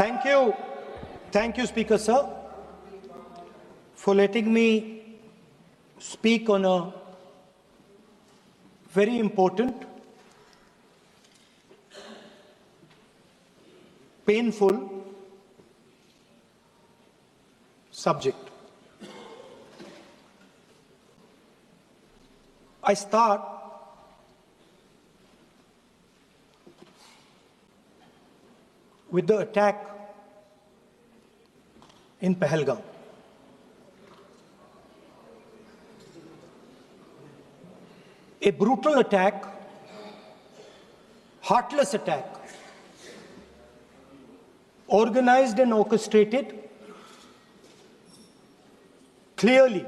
Thank you. Thank you, Speaker Sir, for letting me speak on a very important, painful subject. I start with the attack in Pahalgam. A brutal attack, heartless attack, organized and orchestrated clearly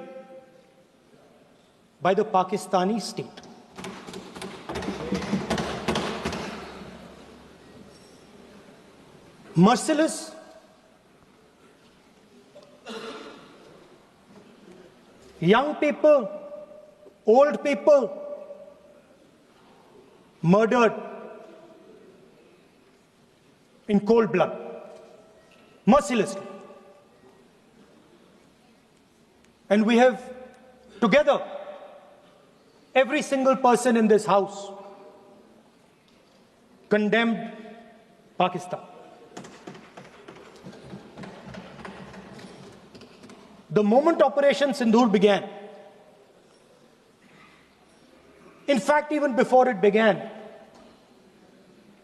by the Pakistani state. Merciless, young people, old people murdered in cold blood, mercilessly. And we have together, every single person in this house, condemned Pakistan. The moment Operation Sindoor began, in fact, even before it began,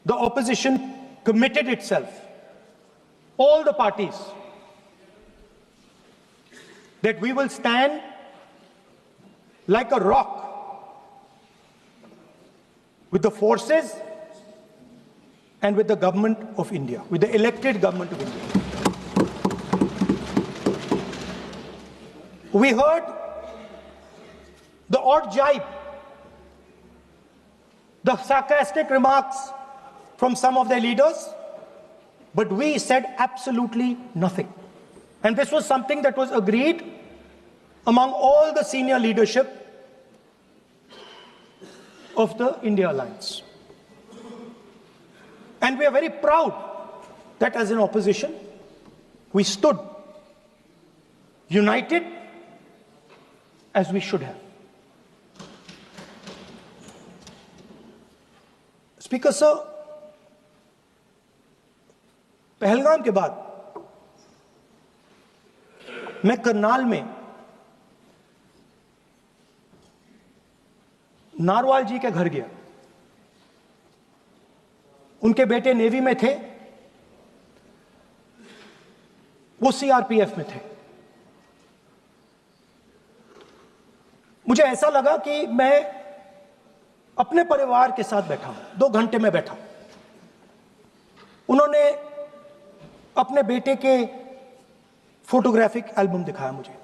the opposition committed itself, all the parties, that we will stand like a rock with the forces and with the government of India, with the elected government of India. We heard the odd jibe, the sarcastic remarks from some of their leaders, but we said absolutely nothing. And this was something that was agreed among all the senior leadership of the India Alliance. And we are very proud that as an opposition, we stood united as we should have. Speaker Sir, Pahalgam के बाद मैं करनाल में narwhal जी के घर गया। उनके बेटे navy में थे, वो सीआरपीएफ में थे। मुझे ऐसा लगा कि मैं अपने परिवार के साथ बैठा हूं। 2 घंटे में बैठा। उन्होंने अपने बेटे के फोटोग्राफिक एल्बम दिखाया मुझे,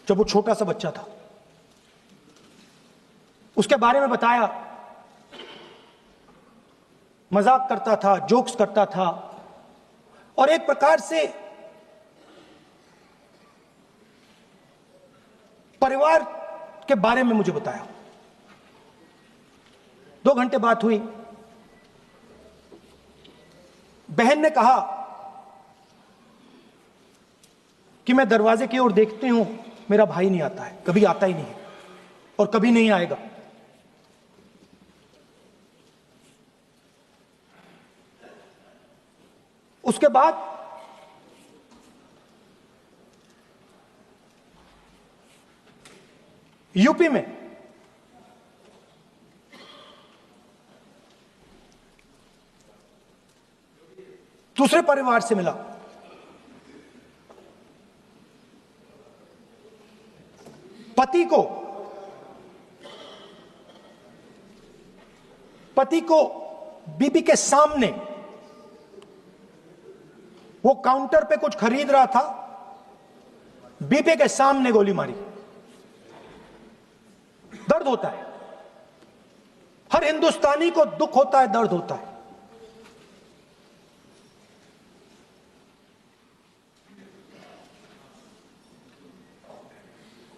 जब वो छोटा सा बच्चा था। उसके बारे में बताया, मजाक करता था, जोक्स करता था, और एक प्रकार से परिवार के बारे में मुझे बताया। 2 घंटे बात हुई। बहन ने कहा कि मैं दरवाजे की ओर देखती हूं, मेरा भाई नहीं आता है, कभी आता ही नहीं है और कभी नहीं आएगा। उसके बाद यूपी में दूसरे परिवार से मिला। पति को बीबी के सामने, वो काउंटर पे कुछ खरीद रहा था, बीबी के सामने गोली मारी। दर्द होता है, हर हिंदुस्तानी को दुख होता है, दर्द होता है।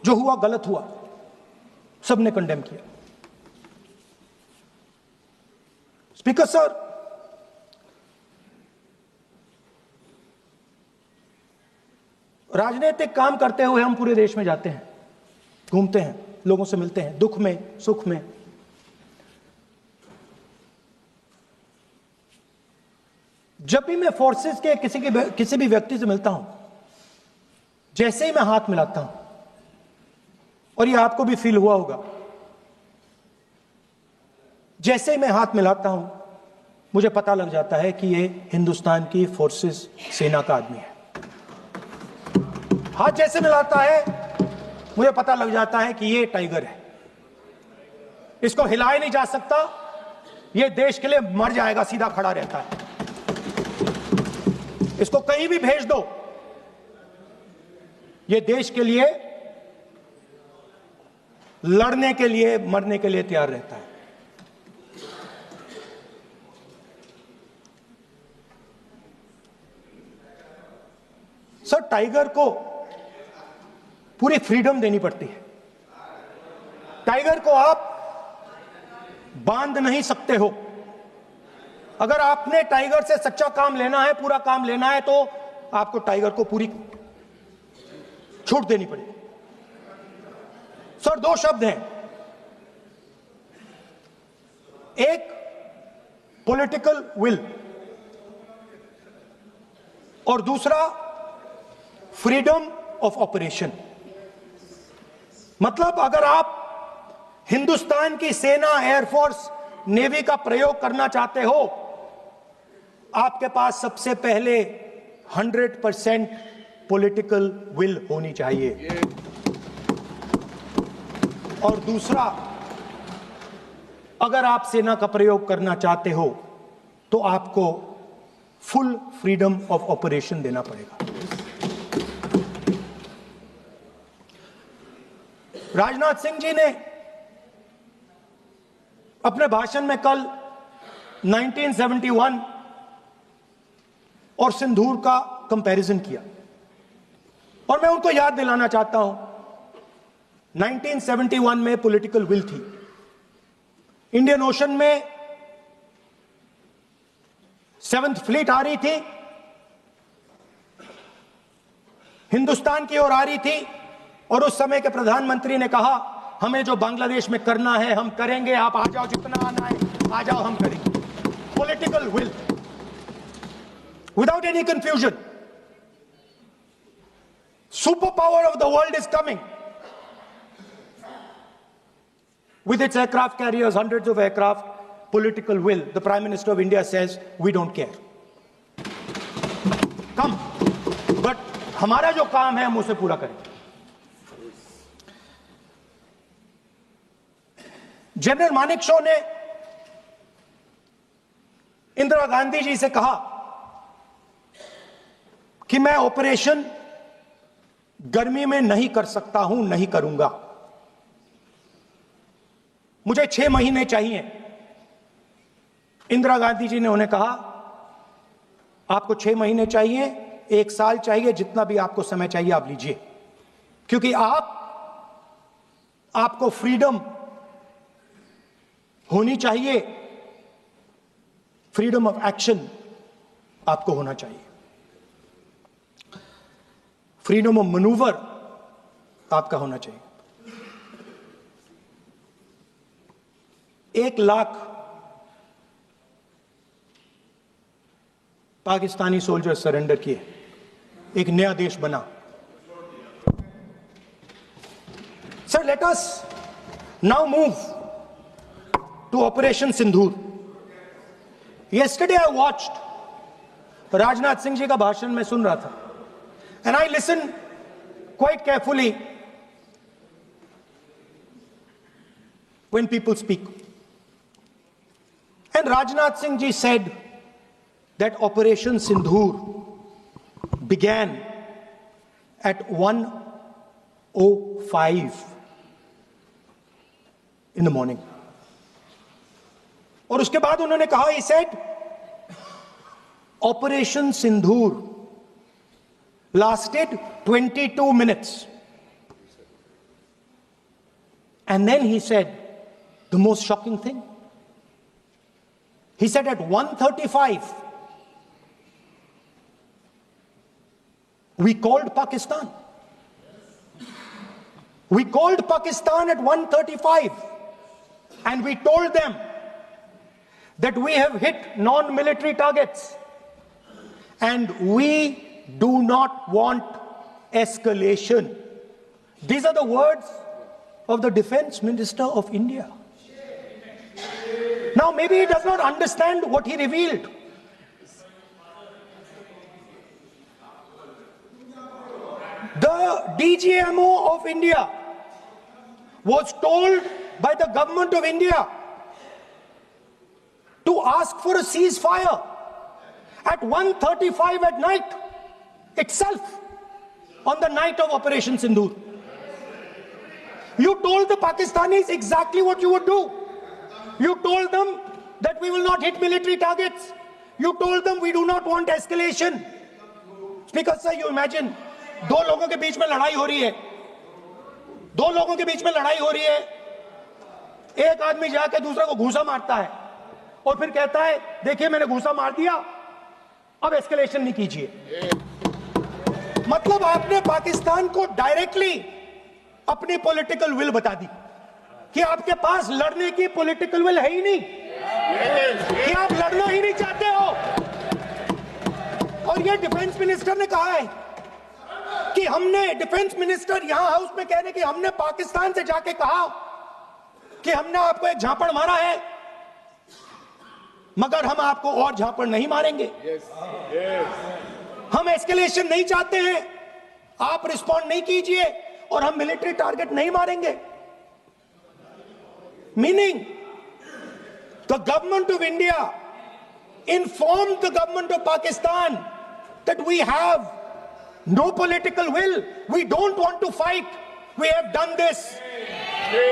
जो हुआ गलत हुआ, सबने कंडेम किया। स्पीकर सर, राजनीतिक काम करते हुए हम पूरे देश में जाते हैं, घूमते हैं, लोगों से मिलते हैं, दुख में, सुख में। जब भी मैं फोर्सेस के किसी भी व्यक्ति से मिलता हूं, जैसे ही मैं हाथ मिलाता हूं, और ये आपको भी फील हुआ होगा, जैसे ही मैं हाथ मिलाता हूं मुझे पता लग जाता है कि ये हिंदुस्तान की फोर्सेस सेना का आदमी है। हाथ जैसे मिलाता है मुझे पता लग जाता है कि ये टाइगर है, इसको हिलाया नहीं जा सकता, ये देश के लिए मर जाएगा, सीधा खड़ा रहता है, इसको कहीं भी भेज दो, ये देश के लिए लड़ने के लिए, मरने के लिए तैयार रहता है। सर, टाइगर को पूरी फ्रीडम देनी पड़ती है। टाइगर को आप बांध नहीं सकते हो। अगर आपने टाइगर से सच्चा काम लेना है, पूरा काम लेना है, तो आपको टाइगर को पूरी छूट देनी पड़ेगी। सर, दो शब्द हैं, एक पॉलिटिकल विल और दूसरा फ्रीडम ऑफ ऑपरेशन। मतलब अगर आप हिंदुस्तान की सेना, एयरफोर्स, नेवी का प्रयोग करना चाहते हो, आपके पास सबसे पहले 100% पॉलिटिकल विल होनी चाहिए, और दूसरा, अगर आप सेना का प्रयोग करना चाहते हो तो आपको फुल फ्रीडम ऑफ ऑपरेशन देना पड़ेगा। राजनाथ सिंह जी ने अपने भाषण में कल 1971 और सिंदूर का कंपैरिजन किया, और मैं उनको याद दिलाना चाहता हूं, 1971 में पॉलिटिकल विल थी, इंडियन ओशन में 7th फ्लीट आ रही थी, हिंदुस्तान की ओर आ रही थी, और उस समय के प्रधानमंत्री ने कहा, हमें जो बांग्लादेश में करना है हम करेंगे, आप आ जाओ, जितना आना है आ जाओ, हम करेंगे। Political will, without any confusion. Super power of the world is coming with its aircraft carriers, hundreds of aircraft, political will. The Prime Minister of India says, we don't care. Come. But हमारा जो काम है हम उसे पूरा करेंगे। General Manekshaw ने इंदिरा गांधी जी से कहा कि मैं ऑपरेशन गर्मी में नहीं कर सकता हूं, नहीं करूंगा, मुझे 6 महीने चाहिए। इंदिरा गांधी जी ने उन्हें कहा, आपको 6 महीने चाहिए, 1 साल चाहिए, जितना भी आपको समय चाहिए आप लीजिए, क्योंकि आपको फ्रीडम होनी चाहिए, फ्रीडम ऑफ एक्शन आपको होना चाहिए, फ्रीडम ऑफ मैनूवर आपका होना चाहिए। 1 लाख पाकिस्तानी सोल्जर सरेंडर किए, एक नया देश बना। Sir, let us now move to operation Sindoor. Yesterday I watched, Rajnath Singh ji का भाषण मैं सुन रहा था, and I listen quite carefully when people speak. And Rajnath Singh ji said that Operation Sindoor began at 1:05 in the morning. और उसके बाद उन्होंने कहा, he said, Operation Sindoor lasted 22 minutes. And then he said the most shocking thing. He said at 1:35, We called Pakistan. We called Pakistan at 1:35 and we told them that we have hit non-military targets and we do not want escalation. These are the words of the Defense Minister of India. Now, maybe he does not understand what he revealed. The DGMO of India was told by the government of India to ask for a ceasefire at 1:35 at night itself, on the night of Operation Sindoor. You told the Pakistanis exactly what you would do. You told them that we will not hit military targets. You told them we do not want escalation. Speaker sir, you imagine, दो लोगों के बीच में लड़ाई हो रही है, दो लोगों के बीच में लड़ाई हो रही है, एक आदमी जाके दूसरे को घूंसा मारता है और फिर कहता है देखिए मैंने घूंसा मार दिया, अब एस्केलेशन नहीं कीजिए। मतलब आपने पाकिस्तान को डायरेक्टली अपनी पॉलिटिकल विल बता दी कि आपके पास लड़ने की पॉलिटिकल विल है ही नहीं, कि आप लड़ना ही नहीं चाहते हो। और ये डिफेंस मिनिस्टर ने कहा है कि हमने, डिफेंस मिनिस्टर यहां हाउस में कह रहे कि हमने पाकिस्तान से जाके कहा कि हमने आपको एक झापड़ मारा है मगर हम आपको और झापड़ नहीं मारेंगे। हम एस्केलेशन नहीं चाहते हैं, आप रिस्पॉन्ड नहीं कीजिए और हम मिलिट्री टारगेट नहीं मारेंगे। Meaning the government of India informed the government of Pakistan that we have no political will, we don't want to fight, we have done this,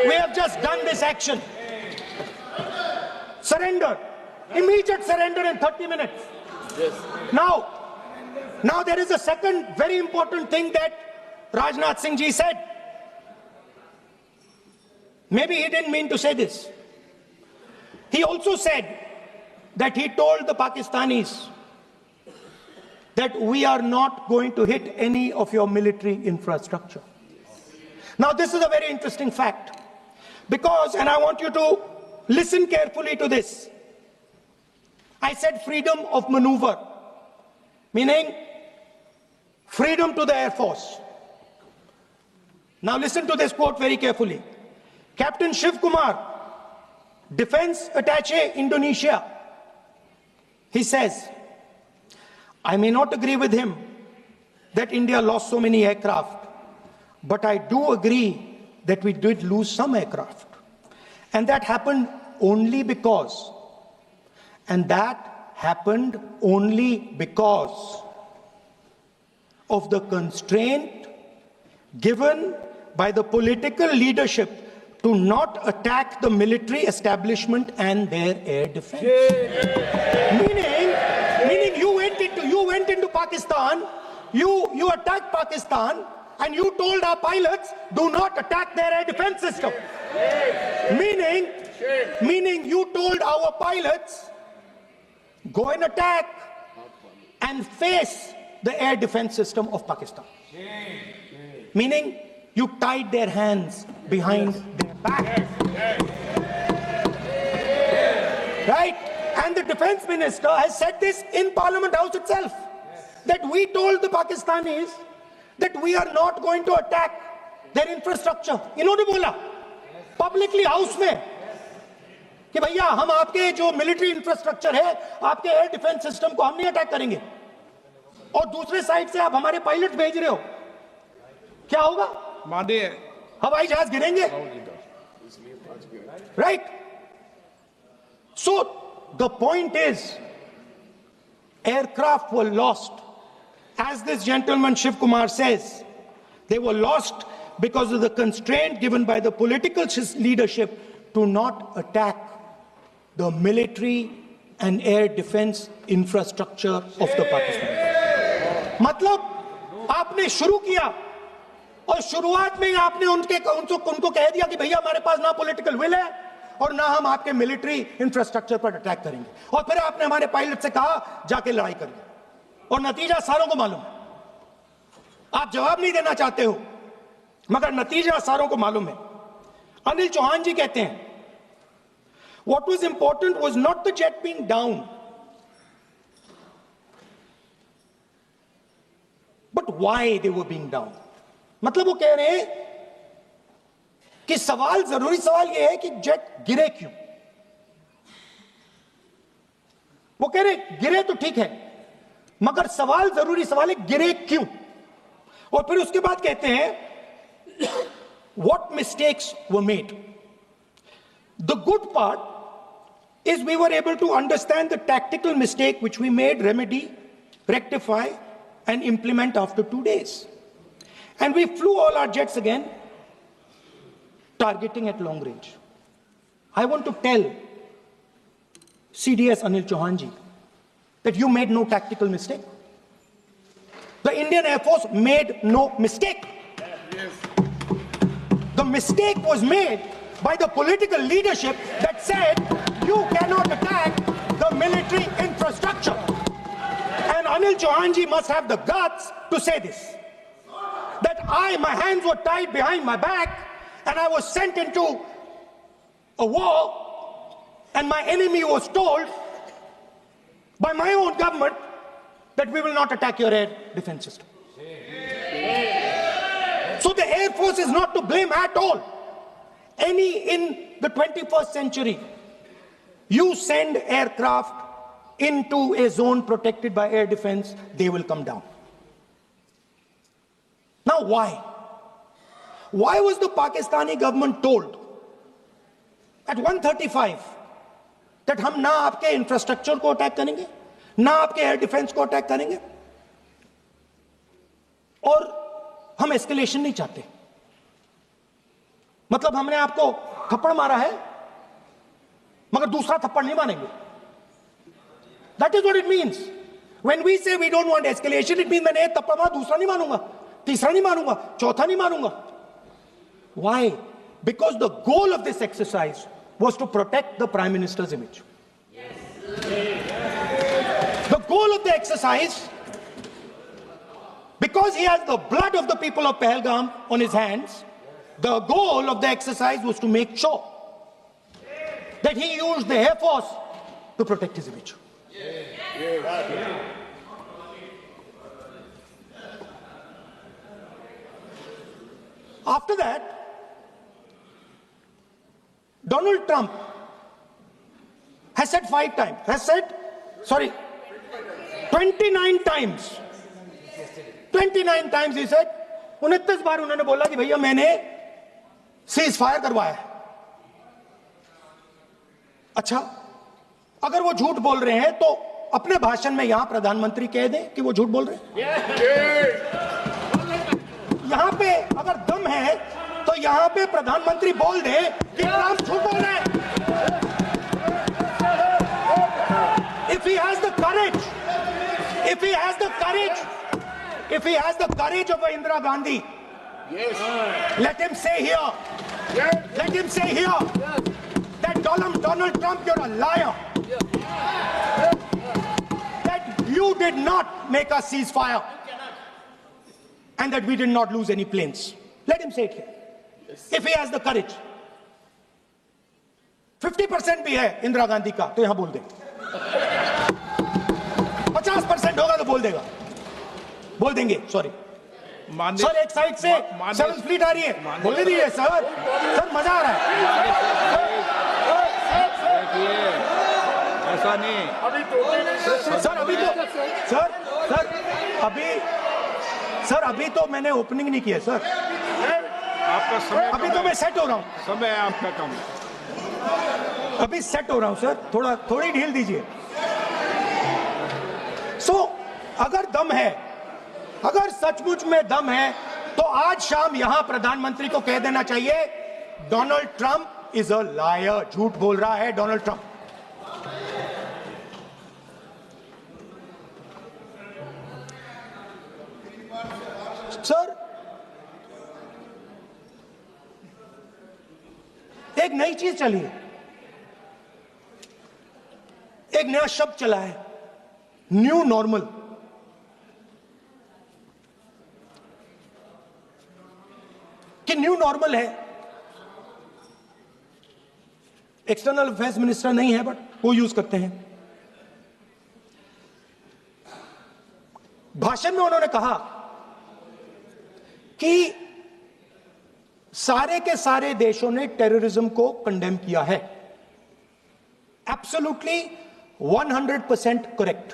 we have just done this action. Surrender, immediate surrender in 30 minutes. Now there is a second very important thing that Rajnath Singh ji said. Maybe he didn't mean to say this. He also said that he told the Pakistanis that we are not going to hit any of your military infrastructure. Now this is a very interesting fact because, and I want you to listen carefully to this. I said freedom of maneuver, meaning freedom to the Air Force. Now listen to this quote very carefully. Captain Shiv Kumar, Defense Attaché, Indonesia, he says, I may not agree with him that India lost so many aircraft, but I do agree that we did lose some aircraft. And that happened only because, of the constraint given by the political leadership to not attack the military establishment and their air defense. Meaning you went into Pakistan, you attacked Pakistan, and you told our pilots, do not attack their air defense system. Meaning you told our pilots, go and attack and face the air defense system of Pakistan. Meaning you tied their hands behind their back. Right? And the defense minister has said this in Parliament House itself, that we told the Pakistanis that we are not going to attack their infrastructure. इन्होंने बोला publicly house में कि भैया हम आपके जो military infrastructure है, आपके air defense system को हम नहीं attack करेंगे, और दूसरे साइड से आप हमारे पायलट भेज रहे हो, क्या होगा? हवाई जहाज गिरेंगे, right? So the point is, aircraft were lost. As this gentleman Shiv Kumar says, they were lost because of the constraint given by the political leadership to not attack the military and air defense infrastructure of the Pakistan. मतलब आपने शुरू किया और शुरुआत में आपने उनको कह दिया कि भैया हमारे पास ना पॉलिटिकल विल है और ना हम आपके मिलिट्री इंफ्रास्ट्रक्चर पर अटैक करेंगे, और फिर आपने हमारे पायलट से कहा जाके लड़ाई करिए, और नतीजा सारों को मालूम है। आप जवाब नहीं देना चाहते हो, मगर नतीजा सारों को मालूम है। अनिल चौहान जी कहते हैं, what was important was not the jet being down, but why they were being down. मतलब वो कह रहे हैं कि सवाल, जरूरी सवाल यह है कि जेट गिरे क्यों। वो कह रहे गिरे तो ठीक है, मगर सवाल, जरूरी सवाल है गिरे क्यों। और फिर उसके बाद कहते हैं what mistakes were made. The good part is we were able to understand the tactical mistake which we made, remedy, rectify and implement after 2 days. And we flew all our jets again, targeting at long range. I want to tell CDS Anil Chauhan ji that you made no tactical mistake. The Indian Air Force made no mistake. The mistake was made by the political leadership that said you cannot attack the military infrastructure. And Anil Chauhan ji must have the guts to say this. That my hands were tied behind my back and I was sent into a war and my enemy was told by my own government that we will not attack your air defense system. So the Air Force is not to blame at all. In the 21st century, you send aircraft into a zone protected by air defense, they will come down. Now why? Why was the Pakistani government told at 1:35 that हम ना आपके infrastructure को attack करेंगे, ना आपके air defence को attack करेंगे, और हम एस्केलेशन नहीं चाहते? मतलब हमने आपको थप्पड़ मारा है मगर दूसरा थप्पड़ नहीं मारेंगे. That is what it means. When we say we don't want escalation, it means मैंने एक थप्पड़ मारा, दूसरा नहीं मारूंगा, तीसरा नहीं मारूंगा, चौथा नहीं मारूंगा. Why? Because the goal of this exercise was to protect the Prime Minister's image. The goal of the exercise, because he has the blood of the people of Pahalgam on his hands, the goal of the exercise was to make sure that he used the Air Force to protect his image. After that, Donald Trump has said 29 times. 29 times he said, 29 बार उन्होंने बोला कि भैया मैंने cease fire करवाया है. अच्छा, अगर वो झूठ बोल रहे हैं तो अपने भाषण में यहां प्रधानमंत्री कह दें कि वो झूठ बोल रहे हैं. यहां पे अगर दम है तो यहां पे प्रधानमंत्री बोल दे कि ट्रंप झूठ बोल रहे हैं. If he has the courage, if he has the courage of Indira Gandhi, let him say here, that Donald Trump, you're a liar. That you did not make us cease fire and that we did not lose any planes. Let him say it here. If he has the courage. 50% भी है इंदिरा गांधी का तो यहां बोल दे. 50% होगा तो बोल देगा, बोल देंगे. सॉरी सर, एक साइड से 7th फ्लीट आ रही है, बोल दीजिए सर. सर मजा आ रहा है. ऐसा नहीं सर. अभी तो मैंने ओपनिंग नहीं किया सर. आपका समय, अभी तो मैं सेट हो रहा हूँ. समय आपका कम, अभी सेट हो रहा हूं सर. थोड़ी ढील दीजिए. अगर दम है, अगर सचमुच में दम है तो आज शाम यहां प्रधानमंत्री को कह देना चाहिए Donald Trump is a liar. झूठ बोल रहा है डोनाल्ड ट्रंप. सर, एक नई चीज चली है, एक नया शब्द चला है, न्यू नॉर्मल. कि न्यू नॉर्मल है। एक्सटर्नल अफेयर्स मिनिस्टर नहीं है, बट वो यूज करते हैं। भाषण में उन्होंने कहा कि सारे के सारे देशों ने टेररिज्म को कंडेम किया है। Absolutely 100% correct.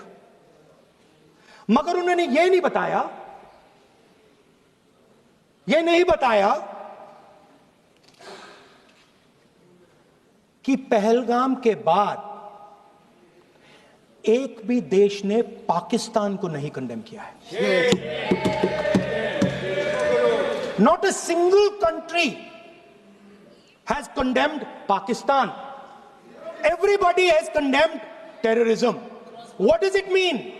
मगर उन्होंने यह नहीं बताया कि पहलगाम के बाद एक भी देश ने पाकिस्तान को नहीं कंडेम किया है। Not a single country has condemned Pakistan. Everybody has condemned terrorism. What does it mean?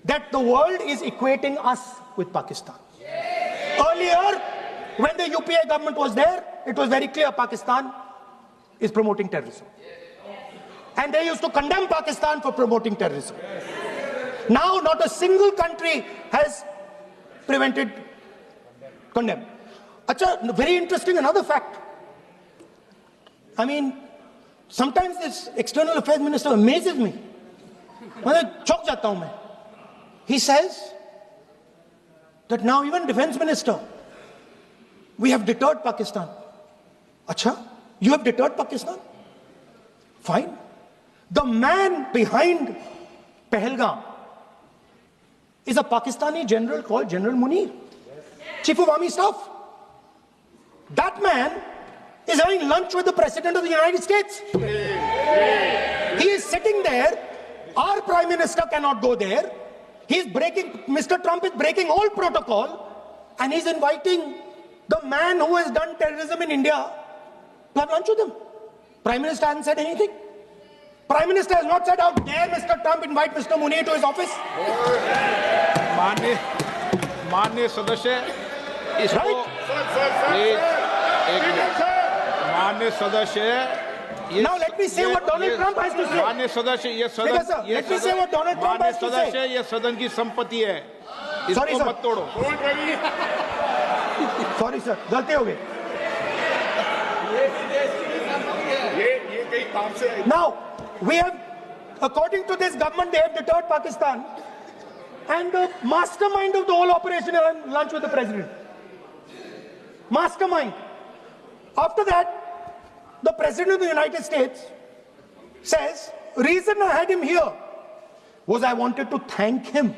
That the world is equating us with Pakistan. Earlier, when the UPA government was there, it was very clear Pakistan is promoting terrorism. And they used to condemn Pakistan for promoting terrorism. Now, not a single country has condemned. Acha, very interesting, another fact. I mean, sometimes this external affairs minister amazes me. चौंक जाता हूं मैं. He says that now even defense minister, we have deterred Pakistan. Acha, you have deterred Pakistan? Fine. The man behind Pahalgam is a Pakistani general called General Munir, Chief of Army Staff. That man is having lunch with the President of the United States. He is sitting there. Our Prime Minister cannot go there. Mr. Trump is breaking all protocol, and he's inviting the man who has done terrorism in India to have lunch with him. Prime Minister hasn't said anything. Prime Minister has not said, how dare Mr. Trump invite Mr. Munir to his office? माननीय सदस्य इसको माननीय सदस्य Now let me say what Donald Trump has to say. माननीय सदस्य Let me say what Donald Trump has to say. ये सदन की संपत्ति है, Sorry, इसको sir. मत तोड़ो। Sorry sir, गलती हो गई. Now we have, according to this government, they have deterred Pakistan, and the mastermind of the whole operation had lunch with the president. Mastermind. After that, the President of the United States says, reason I had him here was I wanted to thank him.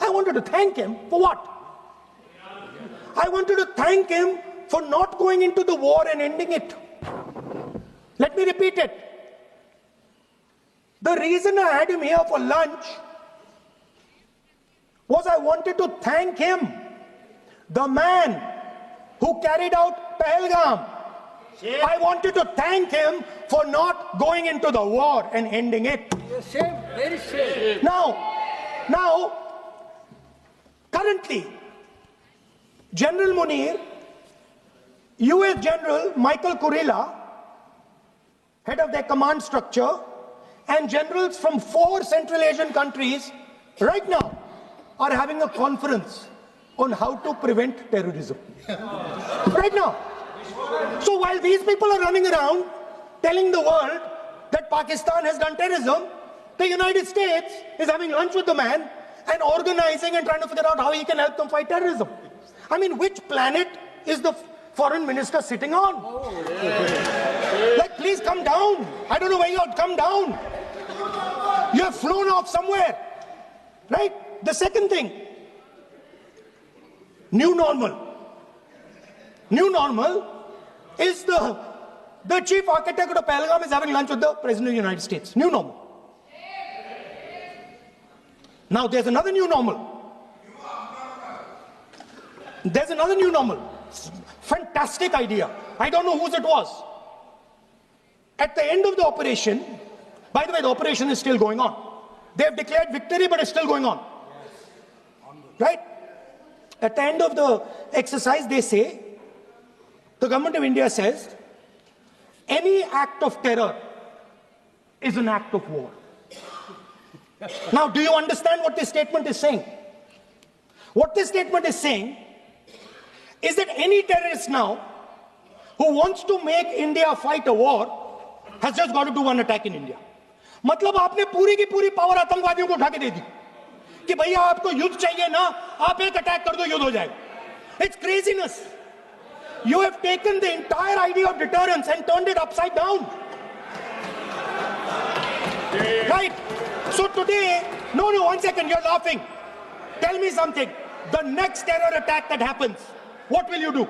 I wanted to thank him for what? I wanted to thank him for not going into the war and ending it. Let me repeat it. The reason I had him here for lunch was I wanted to thank him, the man who carried out Pahalgam. I wanted to thank him for not going into the war and ending it. Shame, very shame. Now, currently, General Munir, US General Michael Kurilla, head of their command structure, and generals from 4 Central Asian countries right now are having a conference on how to prevent terrorism. Right now. So while these people are running around telling the world that Pakistan has done terrorism, the United States is having lunch with the man and organizing and trying to figure out how he can help them fight terrorism. I mean, which planet is the foreign minister sitting on? Like, please come down. I don't know where you are. Come down. You have flown off somewhere. Right? The second thing, new normal. New normal is the chief architect of the Pahalgam is having lunch with the President of the United States. New normal. Now there's another new normal. There's another new normal. Fantastic idea. I don't know whose it was. At the end of the operation, by the way, the operation is still going on. They have declared victory, but it's still going on. Right? At the end of the exercise, they say, the government of India says, any act of terror is an act of war. Now, do you understand what this statement is saying? What this statement is saying is that any terrorist now who wants to make India fight a war has just got to do one attack in India. मतलब आपने पूरी की पूरी power आतंकवादियों को उठा के दे दी कि भैया आपको युद्ध चाहिए ना, आप एक अटैक कर दो, युद्ध हो जाएगा. It's craziness. You have taken the entire idea of deterrence and turned it upside down. Right? So today, no, one second, you're laughing. Tell me something. The next terror attack that happens, what will you do?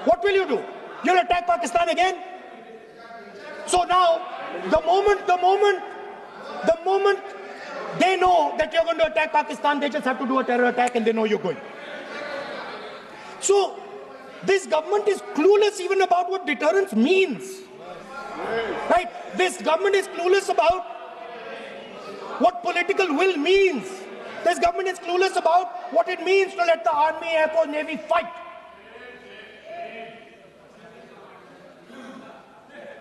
What will you do? You'll attack Pakistan again? So now, the moment they know that you're going to attack Pakistan, they just have to do a terror attack and they know you're going. So, this government is clueless even about what deterrence means. Right? This government is clueless about what political will means. This government is clueless about what it means to let the Army, Air Force, Navy fight.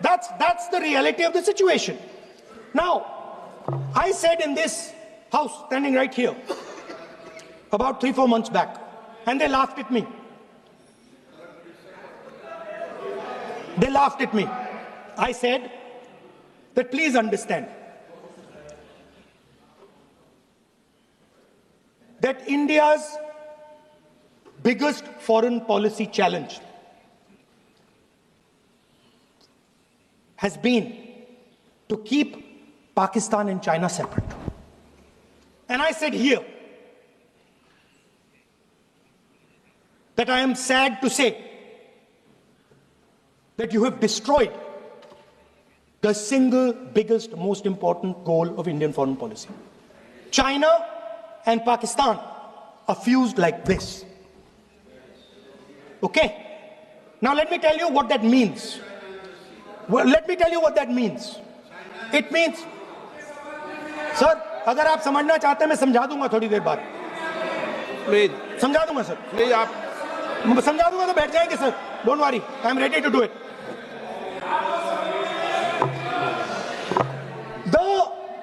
That's the reality of the situation. Now, I said in this house, standing right here, about 3-4 months back, and they laughed at me. They laughed at me. I said that please understand that India's biggest foreign policy challenge has been to keep Pakistan and China separate. And I said here that I am sad to say that you have destroyed the single biggest, most important goal of Indian foreign policy. China and Pakistan are fused like this. Okay? Now let me tell you what that means. Well, let me tell you what that means. It means, sir, अगर आप समझना चाहते हैं मैं समझा दूंगा थोड़ी देर बाद. प्लीज समझा दूंगा सर. प्लीज आप समझा दूंगा तो बैठ जाएंगे sir. Don't worry, I am ready to do it.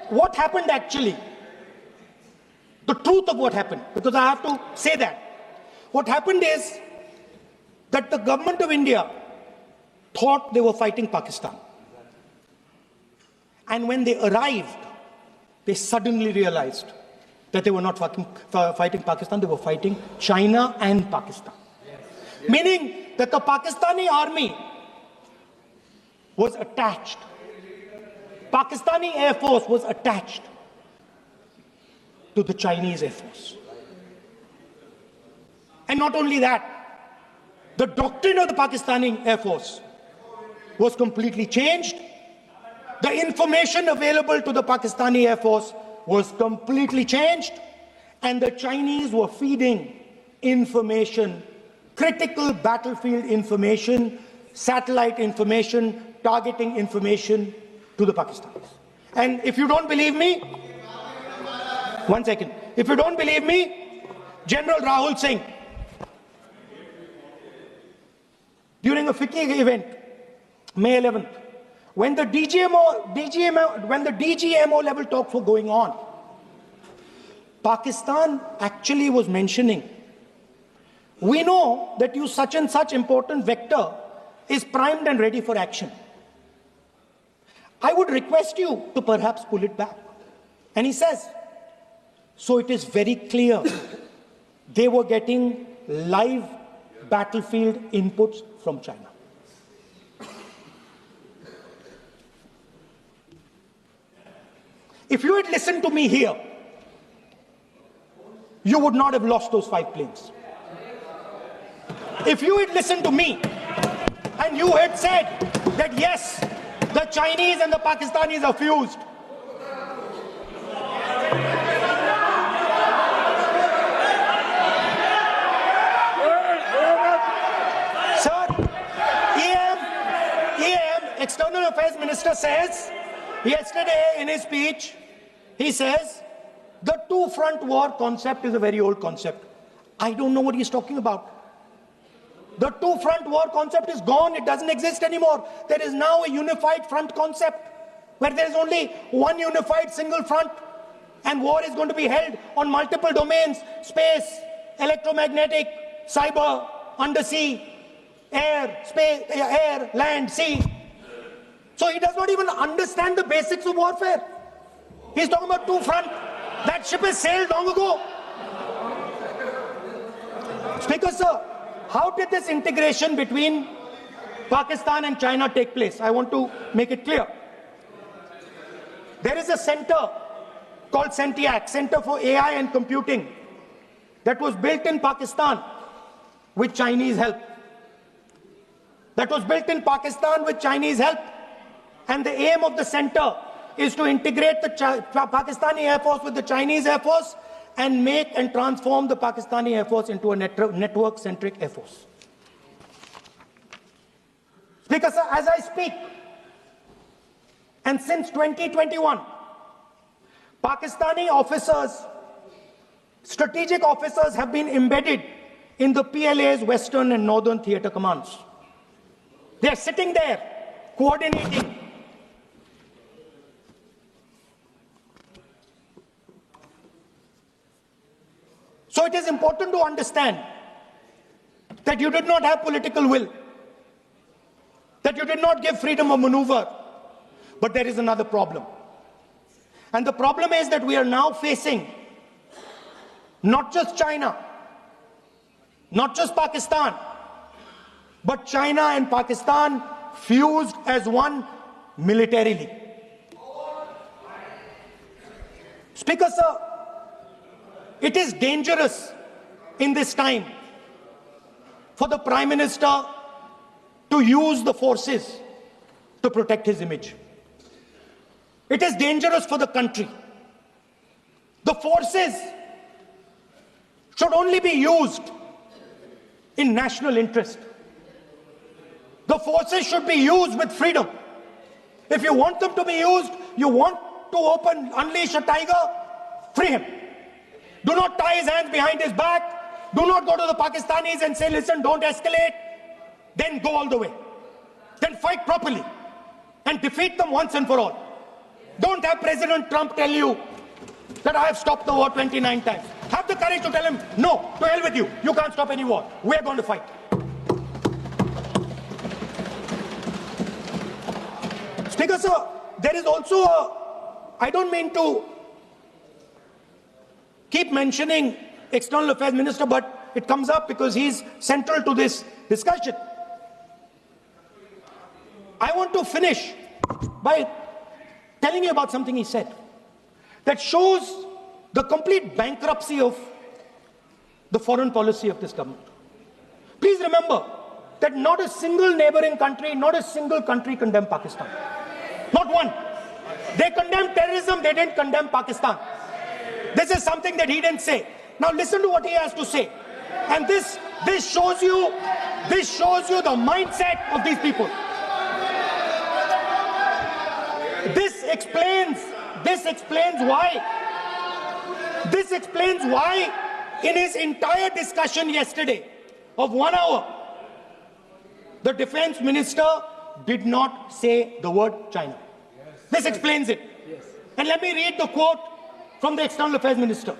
What happened actually, the truth of what happened, because I have to say that. What happened is that the government of India thought they were fighting Pakistan. And when they arrived, they suddenly realized that they were not fighting Pakistan, they were fighting China and Pakistan. Meaning that the Pakistani army was attached. Pakistani Air Force was attached to the Chinese Air Force. And not only that, the doctrine of the Pakistani Air Force was completely changed. The information available to the Pakistani Air Force was completely changed. And the Chinese were feeding information, critical battlefield information, satellite information, targeting information to the Pakistanis. And if you don't believe me, one second. If you don't believe me, General Rahul Singh, during a FICCI event, May 11th, when the DGMO level talks were going on, Pakistan actually was mentioning, we know that you such and such important vector is primed and ready for action. I would request you to perhaps pull it back. And he says, so it is very clear they were getting live battlefield inputs from China. If you had listened to me here, you would not have lost those 5 planes. If you had listened to me and you had said that yes, the Chinese and the Pakistanis are fused, sir, EM, External Affairs Minister says, yesterday in his speech, he says, the two-front war concept is a very old concept. I don't know what he's talking about. The two-front war concept is gone. It doesn't exist anymore. There is now a unified front concept where there is only one unified single front, and war is going to be held on multiple domains: space, electromagnetic, cyber, undersea, air, space, air, land, sea. So he does not even understand the basics of warfare. He's talking about two front. That ship has sailed long ago. Speaker, sir, how did this integration between Pakistan and China take place? I want to make it clear. There is a center called CENTIAC, Center for AI and Computing, that was built in Pakistan with Chinese help. That was built in Pakistan with Chinese help. And the aim of the center is to integrate the Pakistani Air Force with the Chinese Air Force and make and transform the Pakistani Air Force into a network-centric Air Force. Speaker, sir, as I speak, and since 2021, Pakistani officers, strategic officers have been embedded in the PLA's Western and Northern Theatre Commands. They are sitting there, coordinating. So it is important to understand that you did not have political will, that you did not give freedom of maneuver. But there is another problem. And the problem is that we are now facing not just China, not just Pakistan, but China and Pakistan fused as one militarily. Speaker, sir, it is dangerous in this time for the Prime Minister to use the forces to protect his image. It is dangerous for the country. The forces should only be used in national interest. The forces should be used with freedom. If you want them to be used, you want to unleash a tiger, free him. Do not tie his hands behind his back. Do not go to the Pakistanis and say, listen, don't escalate. Then go all the way. Then fight properly and defeat them once and for all. Don't have President Trump tell you that I have stopped the war 29 times. Have the courage to tell him, no, to hell with you. You can't stop any war. We're going to fight. Speaker, sir, there is also I don't mean to keep mentioning External Affairs Minister, but it comes up because he's central to this discussion. I want to finish by telling you about something he said that shows the complete bankruptcy of the foreign policy of this government. Please remember that not a single neighboring country, not a single country condemned Pakistan. Not one. They condemned terrorism, they didn't condemn Pakistan. This is something that he didn't say. Now listen to what he has to say. And this shows you the mindset of these people. This explains why in his entire discussion yesterday of 1 hour, the defense minister did not say the word China. This explains it. And let me read the quote from the External Affairs Minister.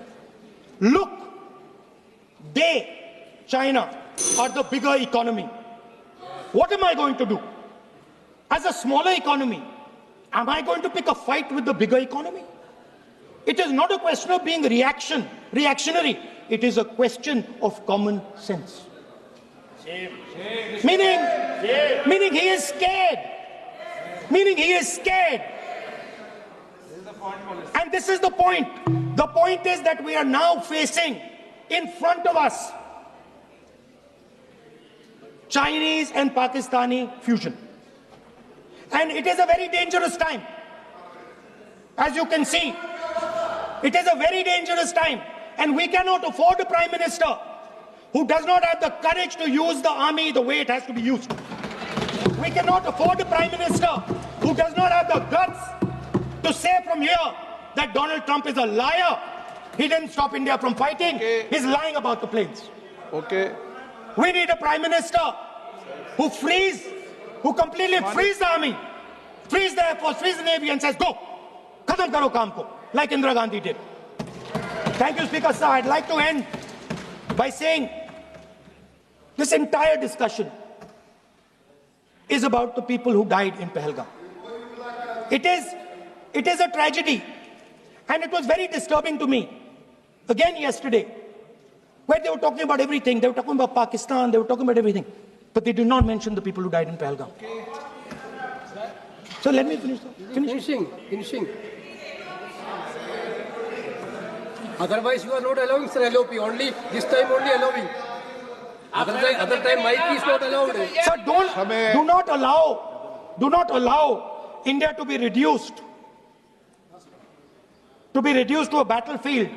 Look, China, are the bigger economy. What am I going to do? As a smaller economy, am I going to pick a fight with the bigger economy? It is not a question of being reactionary. It is a question of common sense. Meaning he is scared. And this is the point. The point is that we are now facing in front of us Chinese and Pakistani fusion. And it is a very dangerous time. As you can see, it is a very dangerous time. And we cannot afford a Prime Minister who does not have the courage to use the army the way it has to be used. We cannot afford a Prime Minister who does not have the guts to say from here that Donald Trump is a liar. He didn't stop India from fighting. Okay. He's lying about the planes. Okay. We need a Prime Minister who completely frees the army, frees the Air Force, frees the Navy and says, go, khatam karo kaam ko, like Indira Gandhi did. Thank you, Speaker, sir. I'd like to end by saying This entire discussion is about the people who died in Pahalgam. It is a tragedy. And it was very disturbing to me, again yesterday, where they were talking about everything. They were talking about Pakistan, they were talking about everything. But they did not mention the people who died in Pahalgam. So let me finish. Finishing. Otherwise, you are not allowing, sir, LOP. Only this time, only allowing. Other time, mic is not allowed. Sir, do not allow India to be reduced to a battlefield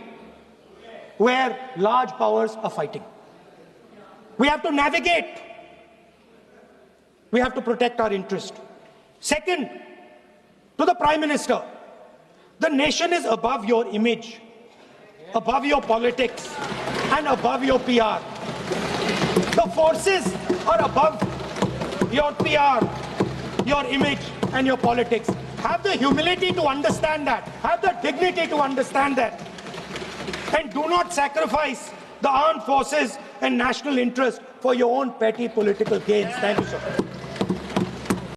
where large powers are fighting. We have to navigate. We have to protect our interest. Second, to the Prime Minister, the nation is above your image, above your politics, and above your PR. The forces are above your PR, your image, and your politics. Have the humility to understand that. Have the dignity to understand that. And do not sacrifice the armed forces and national interest for your own petty political gains. Thank you, sir.